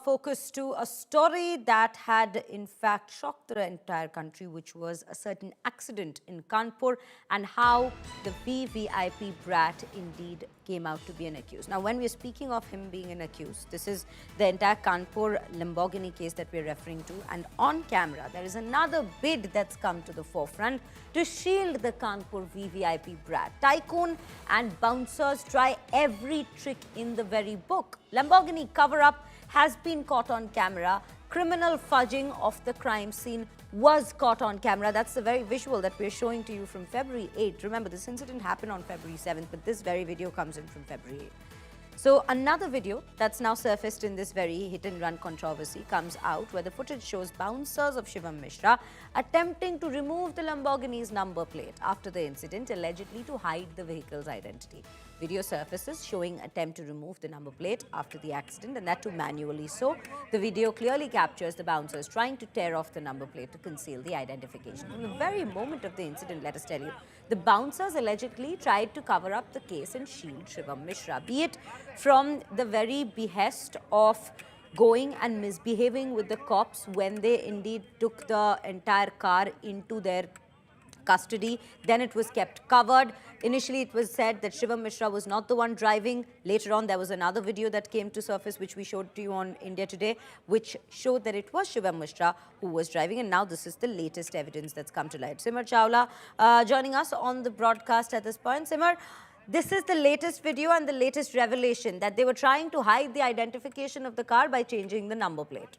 focus to a story that had in fact shocked the entire country, which was a certain accident in Kanpur and how the VVIP Brat indeed came out to be an accused. Now, when we're speaking of him being an accused, this is the entire Kanpur Lamborghini case that we're referring to. And on camera, there is another bid that's come to the forefront to shield the Kanpur VVIP Brat. Tycoon and bouncers try every trick in the very book. Lamborghini cover-up has been caught on camera. Criminal fudging of the crime scene was caught on camera. That's the very visual that we're showing to you from February 8th. Remember, this incident happened on February 7th, but this very video comes in from February 8th. So another video that's now surfaced in this very hit-and-run controversy comes out where the footage shows bouncers of Shivam Mishra attempting to remove the Lamborghini's number plate after the incident, allegedly to hide the vehicle's identity. Video surfaces showing attempt to remove the number plate after the accident, and that too manually so. The video clearly captures the bouncers trying to tear off the number plate to conceal the identification. From the very moment of the incident, let us tell you, the bouncers allegedly tried to cover up the case and shield Shivam Mishra, be it from the very behest of going and misbehaving with the cops when they indeed took the entire car into their custody. Then it was kept covered. Initially, it was said that Shivam Mishra was not the one driving. Later on, there was another video that came to surface, which we showed to you on India Today, which showed that it was Shivam Mishra who was driving. And now this is the latest evidence that's come to light. Simar Chawla joining us on the broadcast at this point. Simar, this is the latest video and the latest revelation that they were trying to hide the identification of the car by changing the number plate.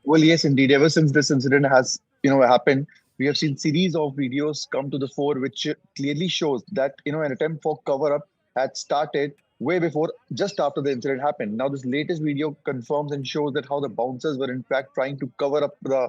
Well, yes, indeed. Ever since this incident has, happened, we have seen series of videos come to the fore, which clearly shows that, an attempt for cover-up had started way before, just after the incident happened. Now, this latest video confirms and shows that how the bouncers were in fact trying to cover up the,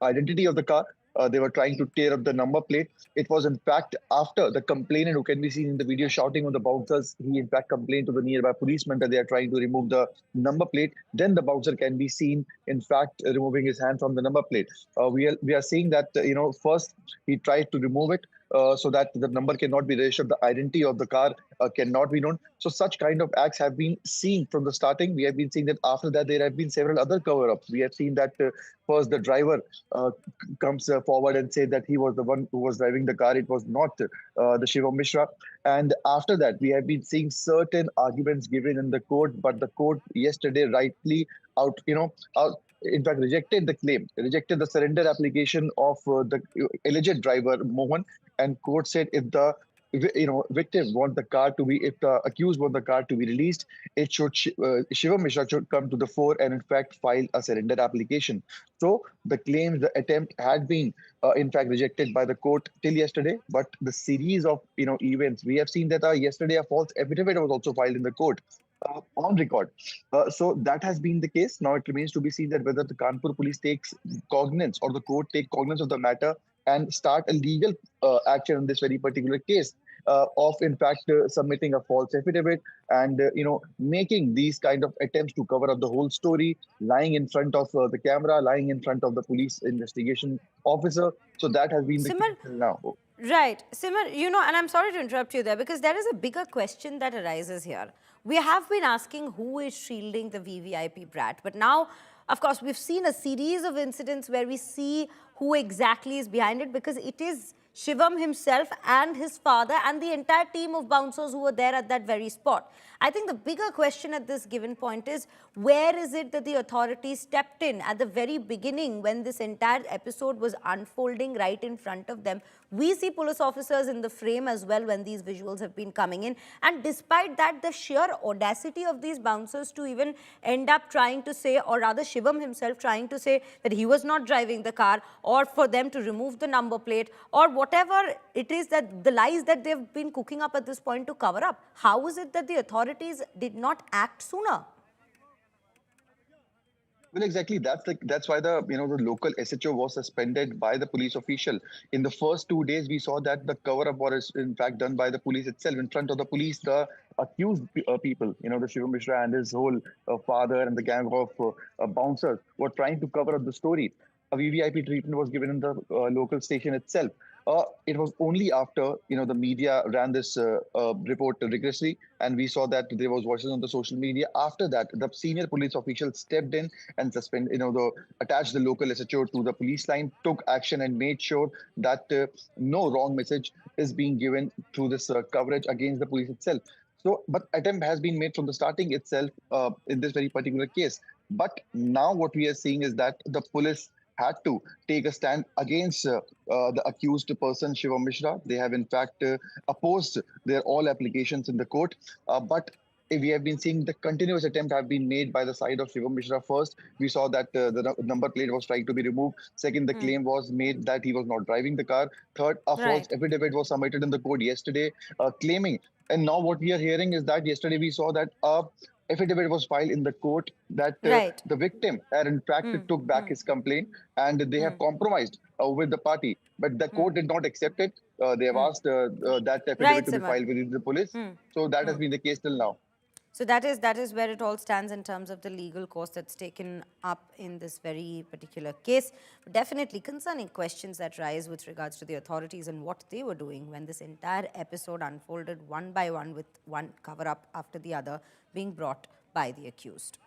identity of the car. They were trying to tear up the number plate. It was in fact after the complainant, who can be seen in the video shouting on the bouncers, he in fact complained to the nearby policeman that they are trying to remove the number plate. Then the bouncer can be seen in fact removing his hand from the number plate. We are seeing that first he tried to remove it so that the number cannot be registered, the identity of the car cannot be known. So such kind of acts have been seen from the starting. We have been seeing that after that there have been several other cover-ups. We have seen that first the driver comes forward and say that he was the one who was driving the car. It was not the Shivam Mishra. And after that, we have been seeing certain arguments given in the court, but the court yesterday rightly in fact rejected the claim, rejected the surrender application of the alleged driver Mohan. And court said if the victim want the car to be, if the accused want the car to be released, it should Shivam Mishra should come to the fore and in fact file a surrender application. So the claims, the attempt had been in fact rejected by the court till yesterday. But the series of events, we have seen that yesterday a false affidavit was also filed in the court. On record. So that has been the case. Now it remains to be seen that whether the Kanpur police takes cognizance or the court take cognizance of the matter and start a legal action in this very particular case of in fact submitting a false affidavit and making these kind of attempts to cover up the whole story, lying in front of the camera, lying in front of the police investigation officer. So that has been the case till now. Right. Simar, and I'm sorry to interrupt you there because there is a bigger question that arises here. We have been asking who is shielding the VVIP Brat, but now, of course, we've seen a series of incidents where we see who exactly is behind it, because it is Shivam himself and his father and the entire team of bouncers who were there at that very spot. I think the bigger question at this given point is, where is it that the authorities stepped in at the very beginning when this entire episode was unfolding right in front of them? We see police officers in the frame as well when these visuals have been coming in. And despite that, the sheer audacity of these bouncers to even end up trying to say, or rather Shivam himself trying to say that he was not driving the car, or for them to remove the number plate, or whatever it is that the lies that they've been cooking up at this point to cover up. How is it that the authorities did not act sooner? Well, exactly. That's why the local SHO was suspended by the police official. In the first 2 days, we saw that the cover-up was in fact done by the police itself. In front of the police, the accused people, the Shivam Mishra and his whole father and the gang of bouncers were trying to cover up the story. A VVIP treatment was given in the local station itself. It was only after the media ran this report rigorously, and we saw that there was voices on the social media. After that, the senior police official stepped in and attached the local SHO to the police line, took action, and made sure that no wrong message is being given through this coverage against the police itself. So, but attempt has been made from the starting itself in this very particular case. But now what we are seeing is that the police had to take a stand against the accused person, Shivam Mishra. They have in fact opposed their all applications in the court. But we have been seeing the continuous attempt have been made by the side of Shivam Mishra. First, we saw that number plate was trying to be removed. Second, the claim was made that he was not driving the car. Third, a false Right. affidavit was submitted in the court yesterday, claiming. And now what we are hearing is that yesterday we saw that affidavit was filed in the court that Right. the victim had in fact took back his complaint, and they have compromised with the party. But the court did not accept it. They have asked that Right, affidavit to be Simar. filed with the police. So that has been the case till now. So that is where it all stands in terms of the legal course that's taken up in this very particular case. Definitely concerning questions that rise with regards to the authorities and what they were doing when this entire episode unfolded one by one, with one cover up after the other being brought by the accused.